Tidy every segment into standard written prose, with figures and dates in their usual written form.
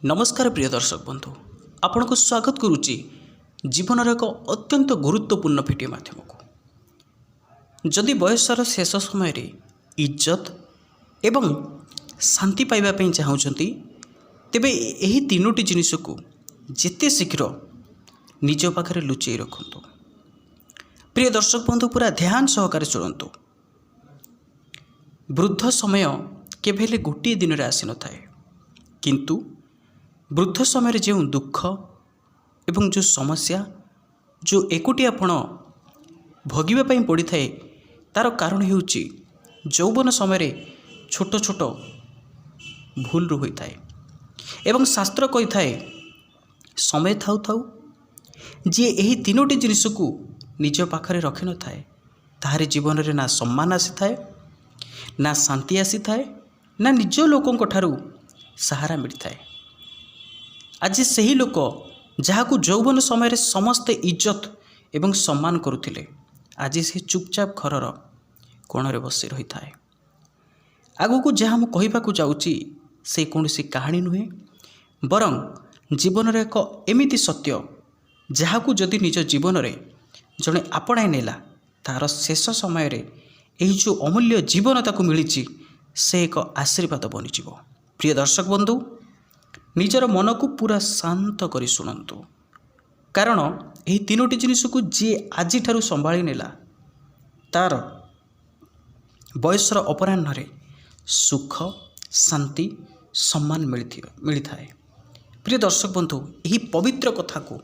नमस्कार प्रिय दर्शक बंधु आपण को स्वागत करुच्ची जीवन एक अत्यंत गुरुत्वपूर्ण भिडियो मध्यम को जदि बयसर शेष समय इज्जत एवं शांति पाइबापी चाहूँगी तेबे यही तीनोटी जिनिस को जेते शीघ्र निज पाखे लुचई रखु। प्रिय दर्शक बंधु पूरा ध्यान सहकार शुणु। वृद्ध समय केवल गोटे दिन में आसी न थाए किंतु वृद्ध समय जो दुख एवं जो समस्या जो एकुटियापण भोगवाई पड़ी थाए तार कारण होउची यौवन समय छोट छोट भूल होता है एवं शास्त्र कही थाए समय थाउ थाउ जी यही तीनोटी जिनिस को निज पाखरे रखि न थाए ताहारी जीवन में ना सम्मान आसी थाए ना शांति आसी थाए ना निज लोकों ठारू सहारा मिलता है। आज सही लोक जहाँ को यौवन समय समस्ते इज्जत एवं सम्मान करुथिले आज से चुपचाप घरर कोणरे बसी रही थाए। आगु को जहाँ मु कहबाकू जाउची से कौन सी कहानी नुहे बरं जीवन एक एमिति सत्य जहाँ को जदि निज जीवन में जड़े आपणाई नेला तार शेष समय यही जो अमूल्य जीवन ताकू मिली से एक आशीर्वाद बनीज। प्रिय दर्शक बंधु निजर मन को पूरा शांत करी शुणु कारण यही तीनोटी जिनिस को जी आज ठारू संभाली नेला तार बयसर अपराह्न सुख शांति सम्मान मिली थाए। प्रिय दर्शक बंधु यही पवित्र कथा को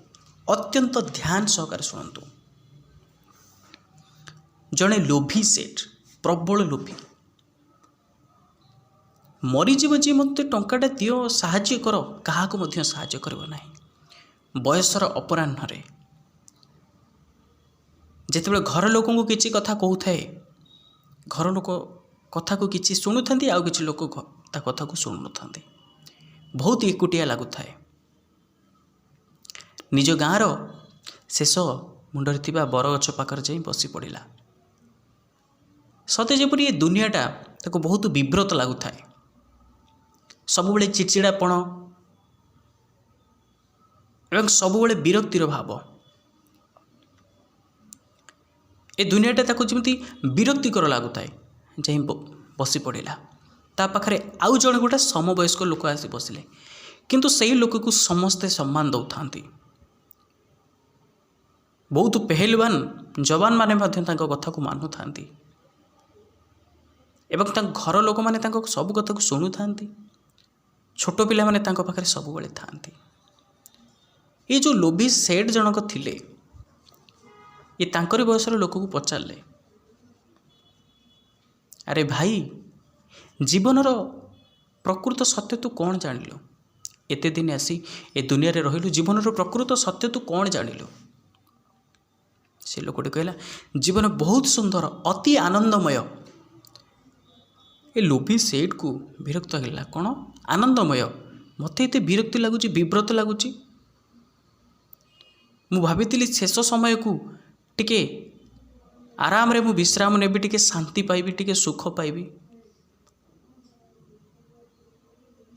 अत्यंत ध्यान सहकार शुणु। जड़े लोभी सेठ प्रबल लोभी मरीजीव जी मत टंकाटा दियो साहाय्य कर क्या साहाय्य कर बयसर अपराह्न जिते घर लोक को किसी कथा कहूए घर लोक कथा को किसी शुणु था आउ कि लोक कथा को शुणु न था बहुत एकुटिया लगुए। निज गाँव शेष मुंडरे थिबा बरगछ पाखर जाई बसी पड़ा सते जेपरी ये दुनियाटा ताको बहुत विव्रत लगुए सबुबले चिड़चिड़ापण एवं सबुबले विरक्तिर भाव ए दुनियाटा ताको जमी विरक्तिकर लगुए जाई बसी पड़ा ता पाखरे आउ जड़े गोटे समवयस्क लोक आसी बसिले किंतु सही लोक को समस्ते सम्मान दौथा बहुत पहलवान जवान माने कथा को मानु था एवं घर लोक मैंने सब कथा को शुणु था छोट पिला माने पाखे सब बड़े था। ये जो लोभी सेठ जनक थिले ये तांकरी बयसर लोक को पचारे अरे भाई जीवनर प्रकृत सत्य तू कौन जानिलु एते दिन आसी ए दुनिया रे रहिलु जीवनर प्रकृत सत्य तू कौन जानिलु से लोकटी कहला जीवन बहुत सुंदर अति आनंदमय। ए लोभी सेठ को विरक्त है कौन आनंदमय मत ये विरक्ति लगुच विव्रत लगुच मु भाभी शेष समय को टिके आराम रे मु विश्राम नेबी टिके शांति पाइबी टिके सुख पाइबी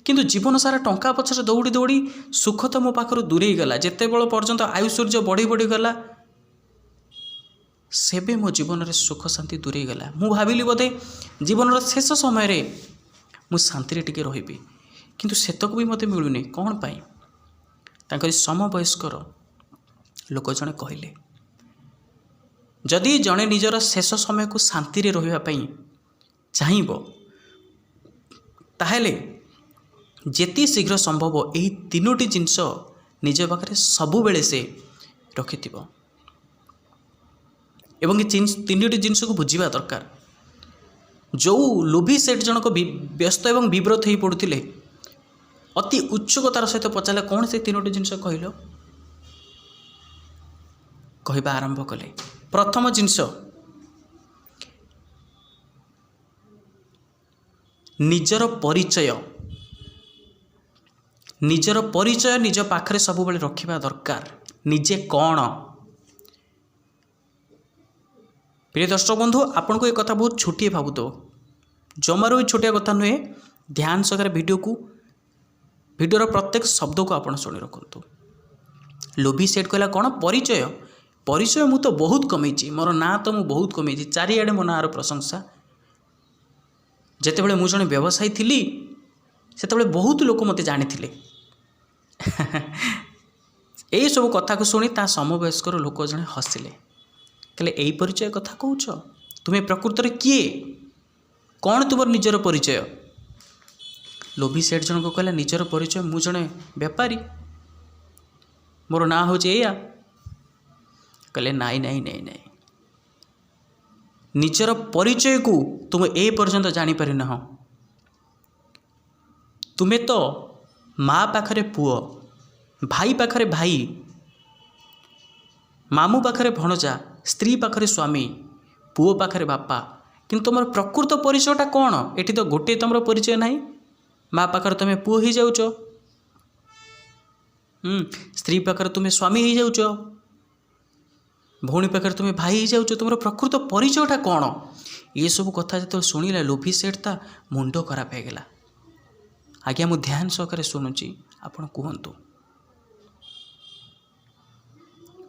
किंतु जीवन सारा टंका पछरे दौड़ी दौड़ी सुख तो मो पाखर दूरे गला जेते बेल पर्यंत आयुषर्य बढ़ी बढ़ी गला सेबे मो जीवन रे सुख शांति दूरे गला मु भाविली बोधे जीवन शेष समय रे मु शांति टिके रहिबी किंतु सेतक भी मते मिलुनी कौन पाई तांकरी समवयस्कर लोक जने कहले जदि जने निजर शेष समय को शांति रे रहिबा पई चाहिबो ताहेले जेती शीघ्र संभव यही तीनोटी जिनस निज पाखे सबु बेले से रखिथिबो एवं ये तीनोटी जिनस को बुझिबा दरकार। जो लोभी सेठ जनक व्यस्त एवं विव्रत हो पड़ुथिले अति उत्सुकतार सहित पचारे कौन से तीनोटी जिनस कहल कहवा आरंभ कले। प्रथम जिनस निजर परिचय निज पाखरे सब बेले रखिबा दरकार निजे कौन। प्रिय दर्शक बंधु आपन को एक कथा बहुत छोटी भावुत जमारो छोटिया कथा नुहे ध्यान सहकार वीडियो को भिडियोर प्रत्येक शब्द को आप शुणी रखु। लोभी सेठ कहला कौन परिचय परिचय मु तो बहुत कमी मोर ना तो मु बहुत कमी चारिआडे मो नार प्रशंसा जितेबाला मुझे व्यवसायी थी से बहुत लोक मत जानी यही सब कथा को शुणी ता समवयस्कर लोक जड़े हसिले कहले यही परिचय कथा कौच तुम्हें प्रकृत में किए कौन तुम निजर परिचय। लोभी सेठ जन को कहला निजर परिचय मु जड़े बेपारी मोर ना हूँ या कहले नाई नाई नाई नाई निजर परिचय को तुम ए पर्यंत जानीपारि ना तुम्हें तो माँ पाखरे पुओ भाई पाखरे भाई मामू पाखरे भणजा स्त्री पाखरे स्वामी पुओ पाखरे बापा किंतु तुम प्रकृत परिचयटा कौन एटी तो गोटे तुम परिचय ना माँ पाखरे तुम पुओ हो जाऊच स्त्री पाखरे तुम स्वामी हो जाऊच भौणी पाखरे तुम भाई हो जाऊच तुम प्रकृत परिचयटा कौन ये सब कथा जो शुणिला लोभी सेठ ता मुंड खराब हो गला। आज्ञा मु ध्यान सहकारे शुणुची आपण कहतु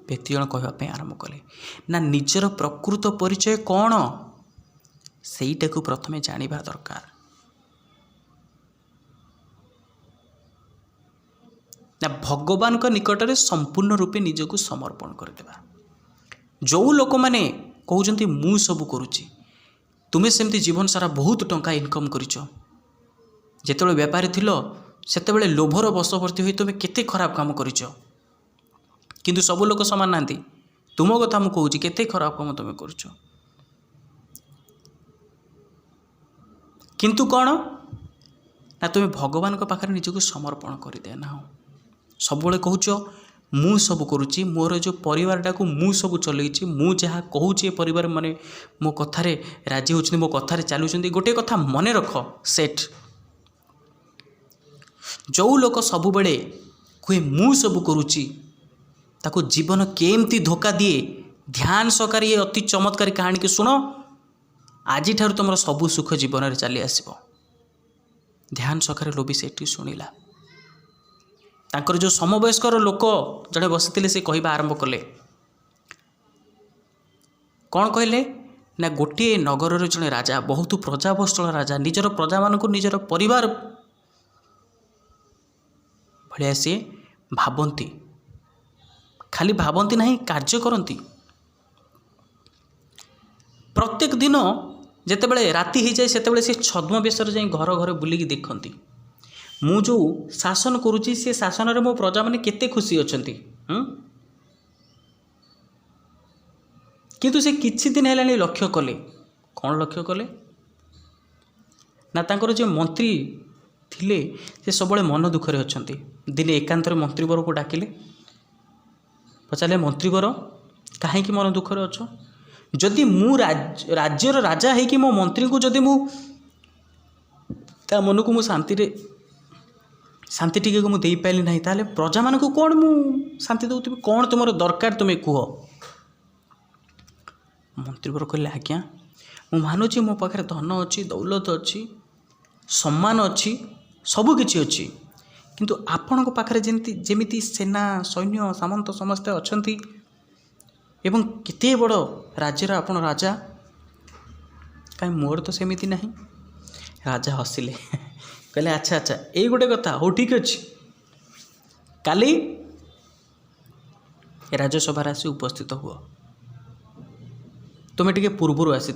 व्यक्ति जन कहवाई आरंभ कले ना निजर प्रकृत परिचय कौन सेटा को प्रथमे जानिबा दरकार ना भगवान को निकट में संपूर्ण रूपे निजको समर्पण करदेवा। जो लोक मैंने कहते मु सब करुच्ची तुम्हें सेमती जीवन सारा बहुत टंका इनकम करिच जेतेबेले बेपारी थिलो सेतेबेले लोभर बशवर्ती होई तुम्हें केते खराब काम करिच किंतु सब लोक समान नांती तुम कथा मु कहूँ केते खराब काम तुम्हें करुच किंतु कौन ना तुम्हें भगवान को पाखरे निजको समर्पण कर देना सब कहूच मु सब करुच्ची मोर जो परिवारटा को मु सब चलई मु जहाँ कहूँ परिवार माने मो कथारे राजी होचंदी मो कथारे चलुचंदी। गोटे कथा मने रख सेठ जो लोक सब बेले कहे मु सब करुच्ची ताको जीवन केमती धोखा दिए ध्यान सहकारी ये अति चमत्कारी कहानी की शुण आज ठार तुम सबू सुख जीवन में चली आसब। ध्यान सहकारी लोभी सेठी शुणिला तांकर जो समवयस्कर लोक जड़े बसी से कहवा आरंभ कले कौन कहले ना गोटे नगर जड़े राजा बहुत प्रजावत्सल राजा निजर प्रजा मानक निजर परिवार भाया सी भावती खाली भावती नहीं कार्य करती। प्रत्येक दिन जितेबाला राति हो जाए से सी छद्म बेशर जाए घर घर बुलिकी देखती मु जो शासन करुच्ची से शासन रे मो प्रजा मैंने केते खुशी अछंती किंतु से किछि दिन है लक्ष्य कले कौन लक्ष्य कले ना तांकर जो मंत्री थिले से सब मन दुखरे अछंती दिने एकांतर मंत्रीवर को डाकिले पचारे मंत्रीवर कहीं मन दुखरे अछ जदि मु राज्यर राजा है कि मो मंत्री को जदि मु ता मन को मु शांति टिके को मुझे पाइली ना ताले प्रजा मान को कौन मु शांति दौथि कौन तुम दरकार तुम्हें कह मंत्रीवर कहले आज्ञा मु मानुची मो पाखे धन अच्छी दौलत अच्छी सम्मान अच्छी सबकि अच्छी किंतु आपण पाखे जमी सेना सैन्य सामंत समस्ते अच्छा एवं केते बड़ राज्यर आपण राजा कहीं मोर तो सेमिति नहीं। राजा हसिले कहले अच्छा अच्छा ये गोटे कथा हो ठीक अच्छे काली राज्यसभा आसी उपस्थित हुआ तुम्हें टिके पूर्वर आसी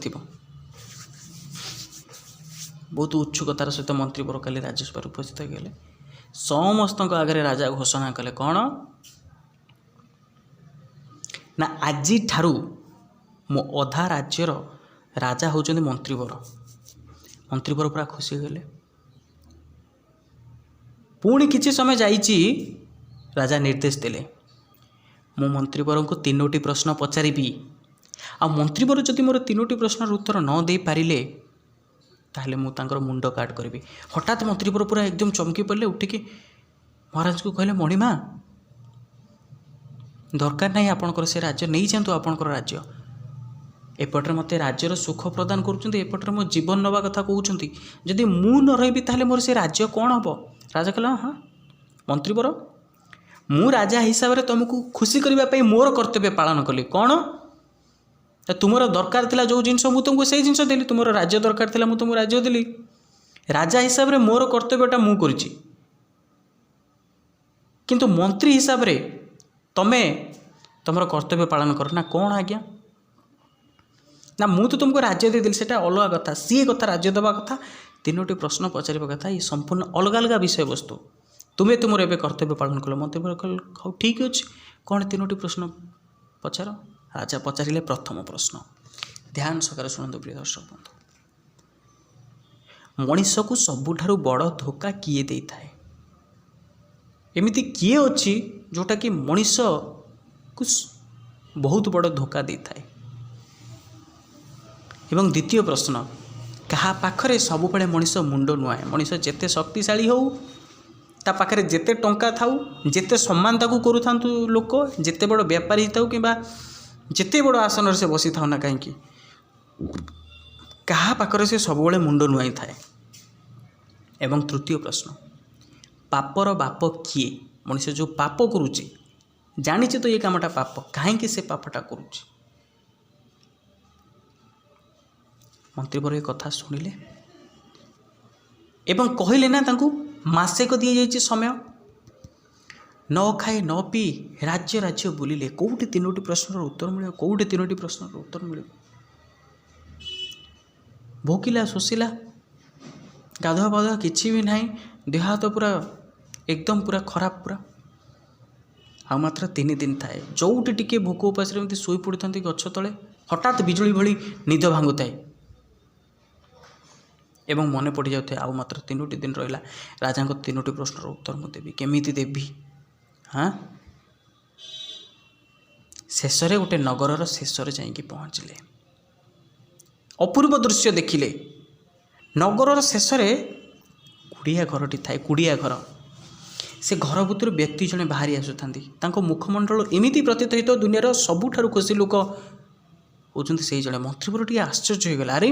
बहुत उत्सुकतार सहित मंत्रीवर काली राज्यसभा उपस्थित गले समस्त आगे राजा घोषणा कले कौन ना आज ठारू मो अधा राज्यर राजा होचंदी मंत्रीवर पूरा खुशी गले पुणी किछि समय जाइछि राजा निर्देश देले मो मंत्रीवर को 3टी प्रश्न पचारि आ मंत्रीवर जदि मोर 3टी प्रश्नर उत्तर न दे पारिले ताहले मु तांकर मुंड काट करी। हठात मंत्रीवर पूरा एकदम चमकी पड़े उठिकी महाराज को कहले मणिमा दरकार नहीं आपणकर से राज्य नहीं जातु आपणकर राज्य एपटे मत राज्यर सुख प्रदान करुँच मो जीवन नवा कथा कहते जदि मु न रही ताहले मोर से राज्य कौन हम। राजा कहला हाँ ମନ୍ତ୍ରୀବର ମୁଁ ରାଜା ହିସାବରେ ତୁମକୁ ଖୁସି କରିବା ପାଇଁ ମୋର କର୍ତ୍ତବ୍ୟ ପାଳନ କଲି। କ'ଣ ତୁମର ଦରକାର ଥିଲା ଯେଉଁ ଜିନିଷ ମୁଁ ତୁମକୁ ସେଇ ଜିନିଷ ଦେଲି, ତୁମର ରାଜ୍ୟ ଦରକାର ଥିଲା ମୁଁ ତୁମକୁ ରାଜ୍ୟ ଦେଲି। ରାଜା ହିସାବରେ ମୋର କର୍ତ୍ତବ୍ୟଟା ମୁଁ କରିଛି, କିନ୍ତୁ ମନ୍ତ୍ରୀ ହିସାବରେ ତମେ ତୁମର କର୍ତ୍ତବ୍ୟ ପାଳନ କର ନା କ'ଣ ଆଜ୍ଞା? ନା ମୁଁ ତ ତୁମକୁ ରାଜ୍ୟ ଦେଇଦେଲି, ସେଇଟା ଅଲଗା କଥା, ସିଏ କଥା ରାଜ୍ୟ ଦେବା କଥା, ତିନୋଟି ପ୍ରଶ୍ନ ପଚାରିବା କଥା, ଏ ସମ୍ପୂର୍ଣ୍ଣ ଅଲଗା ଅଲଗା ବିଷୟବସ୍ତୁ। ତୁମେ ତୁମର ଏବେ କର୍ତ୍ତବ୍ୟ ପାଳନ କଲ। ମନ୍ତ୍ରୀ କହିଲେ ହଉ ଠିକ୍ ଅଛି, କ'ଣ ତିନୋଟି ପ୍ରଶ୍ନ ପଚାର। ରାଜା ପଚାରିଲେ ପ୍ରଥମ ପ୍ରଶ୍ନ, ଧ୍ୟାନ ସହକାରେ ଶୁଣନ୍ତୁ ପ୍ରିୟ ଦର୍ଶକ ବନ୍ଧୁ। ମଣିଷକୁ ସବୁଠାରୁ ବଡ଼ ଧୋକା କିଏ ଦେଇଥାଏ? ଏମିତି କିଏ ଅଛି ଯେଉଁଟାକି ମଣିଷକୁ ବହୁତ ବଡ଼ ଧୋକା ଦେଇଥାଏ? ଏବଂ ଦ୍ୱିତୀୟ ପ୍ରଶ୍ନ, କାହା ପାଖରେ ସବୁବେଳେ ମଣିଷ ମୁଣ୍ଡ ନୁଆଏ? ମଣିଷ ଯେତେ ଶକ୍ତିଶାଳୀ ହେଉ, ତା ପାଖରେ ଯେତେ ଟଙ୍କା ଥାଉ, ଯେତେ ସମ୍ମାନ ତାକୁ କରୁଥାନ୍ତୁ ଲୋକ, ଯେତେ ବଡ଼ ବେପାରୀ ହେଇଥାଉ କିମ୍ବା ଯେତେ ବଡ଼ ଆସନରେ ସେ ବସିଥାଉ ନା କାହିଁକି, କାହା ପାଖରେ ସେ ସବୁବେଳେ ମୁଣ୍ଡ ନୁଆଇ ଥାଏ? ଏବଂ ତୃତୀୟ ପ୍ରଶ୍ନ, ପାପର ବାପ କିଏ? ମଣିଷ ଯେଉଁ ପାପ କରୁଛି, ଜାଣିଛି ତ ଏ କାମଟା ପାପ, କାହିଁକି ସେ ପାପଟା କରୁଛି? ମନ୍ତ୍ରୀବର ଏ କଥା ଶୁଣିଲେ ଏବଂ କହିଲେ ନା ତାଙ୍କୁ ମାସେକ ଦିଆଯାଇଛି ସମୟ, ନ ଖାଇ ନ ପିଇ ରାଜ୍ୟ ରାଜ୍ୟ ବୁଲିଲେ, କେଉଁଠି ତିନୋଟି ପ୍ରଶ୍ନର ଉତ୍ତର ମିଳିବ? କେଉଁଠି ତିନୋଟି ପ୍ରଶ୍ନର ଉତ୍ତର ମିଳିବ? ଭୋକିଲା ଶୋଷିଲା, ଗାଧୁଆ ପାଧୁଆ କିଛି ବି ନାହିଁ, ଦେହ ହାତ ପୁରା ଏକଦମ ପୁରା ଖରାପ ପୁରା। ଆଉ ମାତ୍ର 3 ଦିନ ଥାଏ, ଯେଉଁଠି ଟିକେ ଭୋକ ଉପାସରେ ଏମିତି ଶୋଇ ପଡ଼ିଥାନ୍ତି ଗଛ ତଳେ, ହଠାତ୍ ବିଜୁଳି ଭଳି ନିଦ ଭାଙ୍ଗୁଥାଏ ଏବଂ ମନେ ପଡ଼ିଯାଉଥାଏ ଆଉ ମାତ୍ର 3ଟି ଦିନ ରହିଲା, ରାଜାଙ୍କ 3ଟି ପ୍ରଶ୍ନର ଉତ୍ତର ମୁଁ ଦେବି, କେମିତି ଦେବି? ଶେଷରେ ଗୋଟେ ନଗରର ଶେଷରେ ଯାଇକି ପହଞ୍ଚିଲେ। ଅପୂର୍ବ ଦୃଶ୍ୟ ଦେଖିଲେ। ନଗରର ଶେଷରେ କୁଡ଼ିଆ ଘରଟି ଥାଏ, କୁଡ଼ିଆ ଘର। ସେ ଘର ଭିତରୁ ବ୍ୟକ୍ତି ଜଣେ ବାହାରି ଆସୁଥାନ୍ତି, ତାଙ୍କ ମୁଖମଣ୍ଡଳ ଏମିତି ପ୍ରତୀତ ହୋଇଥିବ ଦୁନିଆର ସବୁଠାରୁ ଖୁସି ଲୋକ ହେଉଛନ୍ତି ସେଇ ଜଣେ। ମନ୍ତ୍ରୀବର ଟିକେ ଆଶ୍ଚର୍ଯ୍ୟ ହୋଇଗଲା, ଆରେ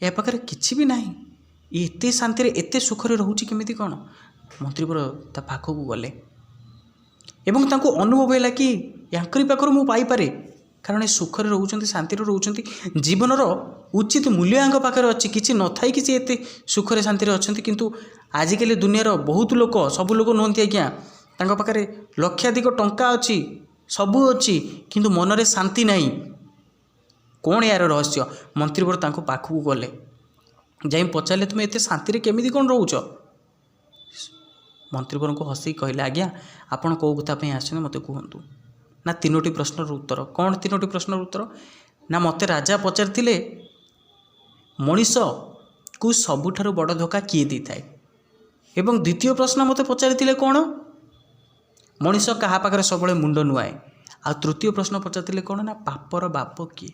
ଏହା ପାଖରେ କିଛି ବି ନାହିଁ, ଏତେ ଶାନ୍ତିରେ ଏତେ ସୁଖରେ ରହୁଛି କେମିତି କ'ଣ? ମନ୍ତ୍ରୀବର ତା ପାଖକୁ ଗଲେ ଏବଂ ତାଙ୍କୁ ଅନୁଭବ ହେଲା କି ୟାଙ୍କରି ପାଖରୁ ମୁଁ ପାଇପାରେ, କାରଣ ଏ ସୁଖରେ ରହୁଛନ୍ତି, ଶାନ୍ତିରେ ରହୁଛନ୍ତି, ଜୀବନର ଉଚିତ ମୂଲ୍ୟ ୟାଙ୍କ ପାଖରେ ଅଛି। କିଛି ନଥାଇ କି ସେ ଏତେ ସୁଖରେ ଶାନ୍ତିରେ ଅଛନ୍ତି, କିନ୍ତୁ ଆଜିକାଲି ଦୁନିଆର ବହୁତ ଲୋକ, ସବୁ ଲୋକ ନୁହନ୍ତି ଆଜ୍ଞା, ତାଙ୍କ ପାଖରେ ଲକ୍ଷାଧିକ ଟଙ୍କା ଅଛି, ସବୁ ଅଛି, କିନ୍ତୁ ମନରେ ଶାନ୍ତି ନାହିଁ। କ'ଣ ଏହାର ରହସ୍ୟ? ମନ୍ତ୍ରୀବର ତାଙ୍କ ପାଖକୁ ଗଲେ, ଯାଇ ପଚାରିଲେ ତୁମେ ଏତେ ଶାନ୍ତିରେ କେମିତି କ'ଣ ରହୁଛ? ମନ୍ତ୍ରୀବରଙ୍କୁ ହସିକି କହିଲେ, ଆଜ୍ଞା ଆପଣ କେଉଁ କଥା ପାଇଁ ଆସିଛନ୍ତି ମୋତେ କୁହନ୍ତୁ। ନା 3ଟି ପ୍ରଶ୍ନର ଉତ୍ତର। କ'ଣ 3ଟି ପ୍ରଶ୍ନର ଉତ୍ତର? ନା ମୋତେ ରାଜା ପଚାରିଥିଲେ ମଣିଷକୁ ସବୁଠାରୁ ବଡ଼ ଧୋକା କିଏ ଦେଇଥାଏ, ଏବଂ ଦ୍ୱିତୀୟ ପ୍ରଶ୍ନ ମୋତେ ପଚାରିଥିଲେ କ'ଣ, ମଣିଷ କାହା ପାଖରେ ସବୁବେଳେ ମୁଣ୍ଡ ନୁଆଏ, ଆଉ ତୃତୀୟ ପ୍ରଶ୍ନ ପଚାରିଥିଲେ କ'ଣ, ନା ପାପର ବାପ କିଏ?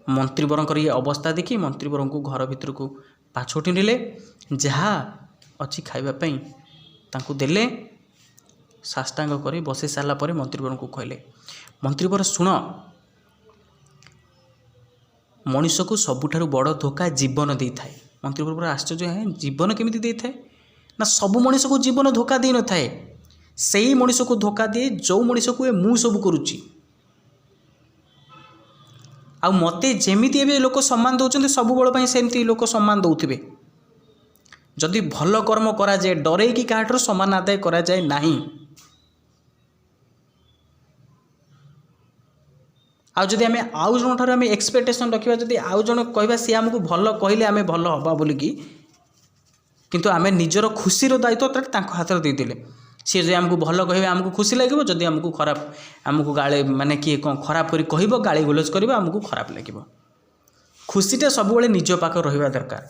ମନ୍ତ୍ରୀବରଙ୍କର ଇଏ ଅବସ୍ଥା ଦେଖି ମନ୍ତ୍ରୀବରଙ୍କୁ ଘର ଭିତରକୁ ପାଛୋଟି ନେଲେ, ଯାହା ଅଛି ଖାଇବା ପାଇଁ ତାଙ୍କୁ ଦେଲେ, ସାଷ୍ଟାଙ୍ଗ କରି ବସି ସାରିଲା ପରେ ମନ୍ତ୍ରୀବରଙ୍କୁ କହିଲେ, ମନ୍ତ୍ରୀବର ଶୁଣ, ମଣିଷକୁ ସବୁଠାରୁ ବଡ଼ ଧୋକା ଜୀବନ ଦେଇଥାଏ। ମନ୍ତ୍ରୀବର ପୁରା ଆଶ୍ଚର୍ଯ୍ୟ, ଜୀବନ କେମିତି ଦେଇଥାଏ? ନା ସବୁ ମଣିଷକୁ ଜୀବନ ଧୋକା ଦେଇନଥାଏ, ସେଇ ମଣିଷକୁ ଧୋକା ଦିଏ ଯେଉଁ ମଣିଷକୁ ମୁଁ ସବୁ କରୁଛି। ଆଉ ମୋତେ ଯେମିତି ଏବେ ଲୋକ ସମ୍ମାନ ଦେଉଛନ୍ତି, ସବୁବେଳ ପାଇଁ ସେମିତି ଲୋକ ସମ୍ମାନ ଦେଉଥିବେ। ଯଦି ଭଲ କର୍ମ କରାଯାଏ, ଡରେଇକି କାହାଠାରୁ ସମ୍ମାନ ଆଦାୟ କରାଯାଏ ନାହିଁ। ଆଉ ଯଦି ଆମେ ଆଉ ଜଣଠାରୁ ଆମେ ଏକ୍ସପେକ୍ଟେସନ୍ ରଖିବା, ଯଦି ଆଉ ଜଣ କହିବା ସିଏ ଆମକୁ ଭଲ କହିଲେ ଆମେ ଭଲ ହେବା ବୋଲିକି, କିନ୍ତୁ ଆମେ ନିଜର ଖୁସିର ଦାୟିତ୍ୱ ତାଙ୍କ ହାତରେ ଦେଇଦେଲେ, ସିଏ ଯଦି ଆମକୁ ଭଲ କହିବେ ଆମକୁ ଖୁସି ଲାଗିବ, ଯଦି ଆମକୁ ଖରାପ, ଆମକୁ ଗାଳି ମାନେ କିଏ କ'ଣ ଖରାପ କରି କହିବ, ଗାଳି ଗୁଲଜ କରିବ, ଆମକୁ ଖରାପ ଲାଗିବ। ଖୁସିଟା ସବୁବେଳେ ନିଜ ପାଖରେ ରହିବା ଦରକାର।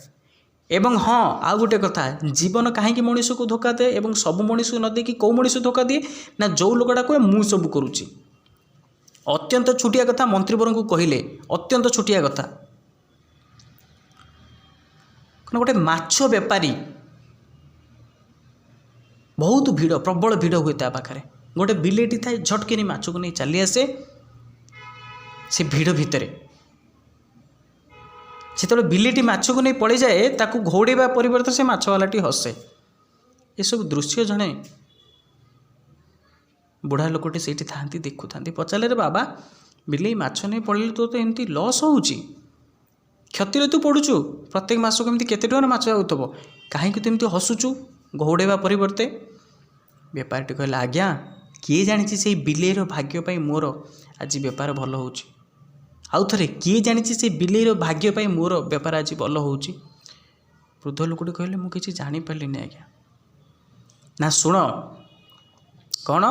ଏବଂ ହଁ, ଆଉ ଗୋଟେ କଥା, ଜୀବନ କାହିଁକି ମଣିଷକୁ ଧୋକା ଦିଏ ଏବଂ ସବୁ ମଣିଷକୁ ନ ଦେଇକି କେଉଁ ମଣିଷ ଧୋକା ଦିଏ? ନା ଯେଉଁ ଲୋକଟା କୁହେ ମୁଁ ସବୁ କରୁଛି। ଅତ୍ୟନ୍ତ ଛୋଟିଆ କଥା ମନ୍ତ୍ରୀବରଙ୍କୁ କହିଲେ, ଅତ୍ୟନ୍ତ ଛୋଟିଆ କଥା। ଗୋଟେ ମାଛ ବେପାରୀ, ବହୁତ ଭିଡ଼, ପ୍ରବଳ ଭିଡ଼ ହୁଏ ତା ପାଖରେ, ଗୋଟେ ବିଲେଇଟି ଥାଏ, ଝଟକିନି ମାଛକୁ ନେଇ ଚାଲି ଆସେ ସେ ଭିଡ଼ ଭିତରେ। ଯେତେବେଳେ ବିଲେଇଟି ମାଛକୁ ନେଇ ପଳେଇଯାଏ, ତାକୁ ଘଉଡ଼େଇବା ପରିବର୍ତ୍ତେ ସେ ମାଛବାଲାଟି ହସେ, एसबू दृश्य जड़े बुढ़ा लोकटे से था देखु था पचारे रे बाबा बिले माछ नहीं पड़े तो एमती लस हो क्षति तू पड़ुचु प्रत्येक मास को एमती केते टଙ୍କା माछ आउथबो कहीं तुमती हसुचु घोड़ेवा परिवर्ते बेपारी कहला आज्ञा किए जानी से बिलेईर भाग्य मोर आज बेपार भल हो आउ थे किए जानी से बिलेईर भाग्य मोर बेपार आज भल हो वृद्ध लोकटी कहले मु किसी जापारि आज्ञा ना शुण कौन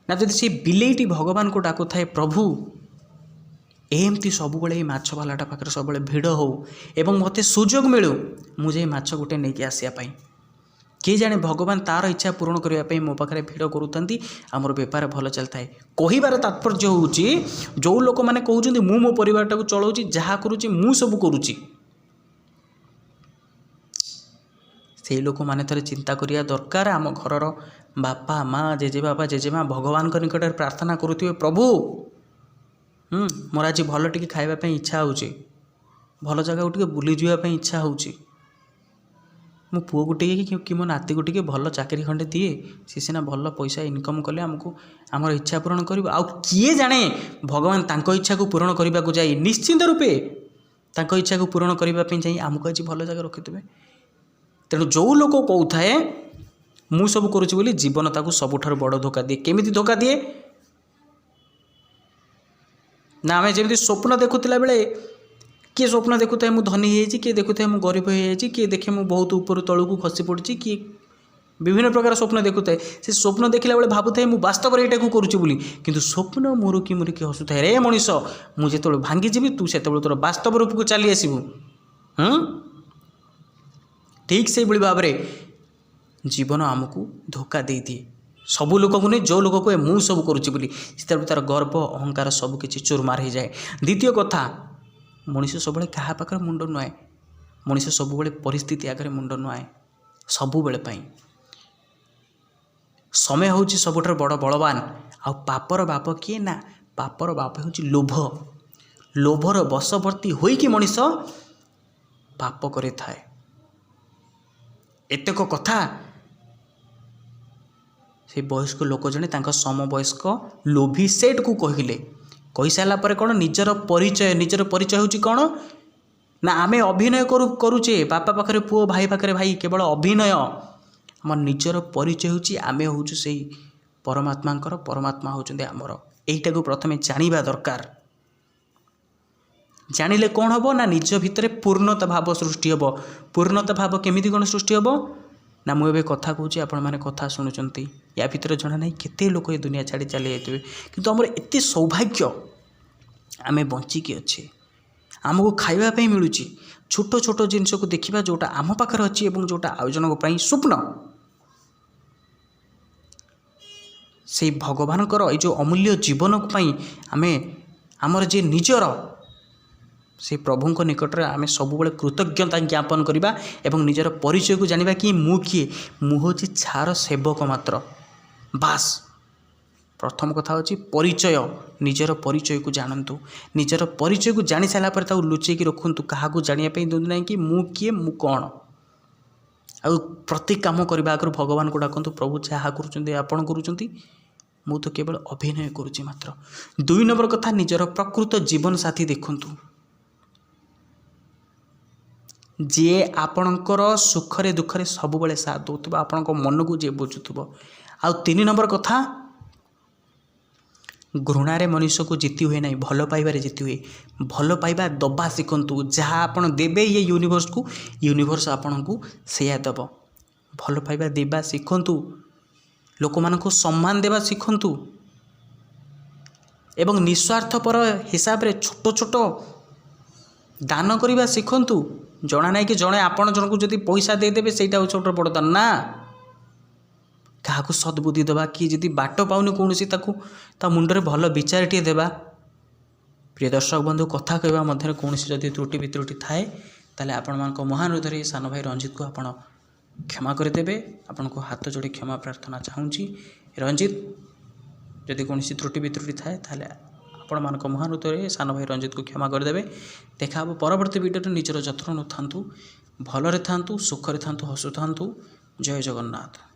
ना जदि से बिलेईटी भगवान को डाकु थाए प्रभु एमती सबुबले माछवालाटा पाखे सब भिड़ हो एवं मते सुजोग मिलू मुझे माछ गोटे नहीं आसापी किए जाने भगवान तार इच्छा पूरण करने मो पाखे भिड़ करूँ आमर बेपार भल चलता है कहबार तात्पर्य हूँ जो लोक मैंने कहते मो परिवार टाक चलाऊँगी जहाँ करुँची मु सब करुँची से लोक मैंने थे चिंता करिया दरकार आम घर बापा माँ जेजेबापा जेजेमा भगवान निकट में प्रार्थना करुवे प्रभु मोर आज भल टे खावाई इच्छा हो भल जगह टे बुली जावाई इच्छा हो मो पुओ को कि मो नाती को टे भल चाकरी खंडे दिए सी सीना भल पैसा इनकम कले आमको आमर इच्छा पूरण कर आउ किए जाने भगवान तांको इच्छा को पूरण करने को जाए निश्चिंत रूपे तांको इच्छा को पूरण करने जाए आमको आज भल जगह रखिथे तेणु जो लोक कौए मु सब करुँच बोली जीवन ताकू सबुठार बड़ धोखा दिए केमिति धोखा दिए ना आम जमी स्वप्न देखुला बेले किए स्वप्न देखु था मुझे धनी हो किए देखु था मुझे गरीब हो किए देखे मुझे बहुत ऊपर तलू खसी पड़ी किए विभिन्न प्रकार स्वप्न देखु था से स्वप्न देखला बेले भावुए मुझे वास्तव यहाँ करुँची बोली किंतु स्वप्न मुरुकी मुरुकी हसुए रे मनीष मुझे जो भांगीजी तू से तोर वास्तव रूप को चली आसबू ठीक से भाव में जीवन आमको धोखा दे दिए सबू लोक को नहीं जो लोक कहे मु सब करुँची बोली से तार गर्व अहंकार सबकि चूरमार हो जाए। द्वितीय कथा मनीष सब क्या पाखे मुंड नुआए मनीष सब परिस्थिति आगे मुंड नुआए सबु बेले समय हूँ सबुठार बड़ बलवान आ पापर बाप किए ना पापर बाप हूँ लोभ लोभर बशवर्ती होइकी मनीष पाप करे थाए एतक कथा से वयस्क लोक जड़े समवयस्क लोभी सेठ को कहले कही सारापर कौन निजर परिचय हूँ कौन ना आमे अभिनय करुचे बापा पाखे पुओ भाई पाखे भाई केवल अभिनय आम निजर परिचय हूँ आमे हूँ से परमात्मा परमात्मा होचंदे आमर एटा को प्रथमे जानिबा दरकार जानिले कौन हम ना निज भितर पूर्णता भाव सृष्टि हम पूर्णता भाव केमिति कौन सृष्टि हम ना मुझे कथा कहूँ आपण मैंने कथा शुणुंट या भितर जना ना केते लोक ये दुनिया छाड़ी चली जाते किंतु आमर एत सौभाग्य आमे बंचिकी अच्छे आमको खावाई मिलूँ छोट छोट जिनस को देखा जोटा आम पाखे अच्छी जोटा आउ जनक स्वप्न से भगवान जो अमूल्य जीवन आमे आमर जे निजर से प्रभु निकट में आम सब कृतज्ञता ज्ञापन करवा एवं निजर परिचय को जानिबा कि मु किए मु हूँ छार सेवक मात्र बास प्रथम कथा होची परिचय निजर परिचय को जानतु निजर परिचय को जानी सारा पर लुचेक रखु क्या जानापी दिखु ना कि मु किए मु कौन आ प्रत्येक काम करने आगे भगवान को डाकतु प्रभु जहाँ करुँच करुँच मु तो केवल अभिनय करुँच मात्र। 2 नंबर कथा निजर प्रकृत जीवन साथी देखु जी आपणकर सुखरे दुखरे सबुबले साथ दौथुब आपण मन को जी बुझुव। आ 3 नंबर कथा घृणारे मनुष्य को जीति हुए ना भल पाइबारे जीति हुए भल पाइबा दबा शिखु जहाँ आप देवे ये यूनिवर्स को यूनिवर्स आपण को सेया दब भल पाइबा देवा शिखु लोक मान को सम्मान देवा शिखु एवं निस्वार्थपर हिसाब रे छोट छोट दान करने शिखु जना ना कि जड़े आपण जनक जब पैसा देदेवे से छोट बड़ दान ना क्या सद्बुद्धि देवा कि जब बाट पाऊनी कौन ता मुंडरे भल विचार टे देवा। प्रिय दर्शक बंधु कथा कहवा मध्य कौन जदि त्रुटि वित्रुटि थाए ताले आपण मान महान हृदय सान भाई रंजित को आपण क्षमा करदेवे आपण को हाथ जोड़ी क्षमा प्रार्थना चाहूँगी। रंजित जदि कौन त्रुटि वित्रुटि थाए ताले आपण मान महान हृदय सान भाई रंजित को क्षमा करदेवे। देखा परवर्ती वीडियो निजर जत्न था ଭଲରେ ଥାନ୍ତୁ, ସୁଖରେ ଥାନ୍ତୁ, ହସୁଥାନ୍ତୁ। ଜୟ ଜଗନ୍ନାଥ।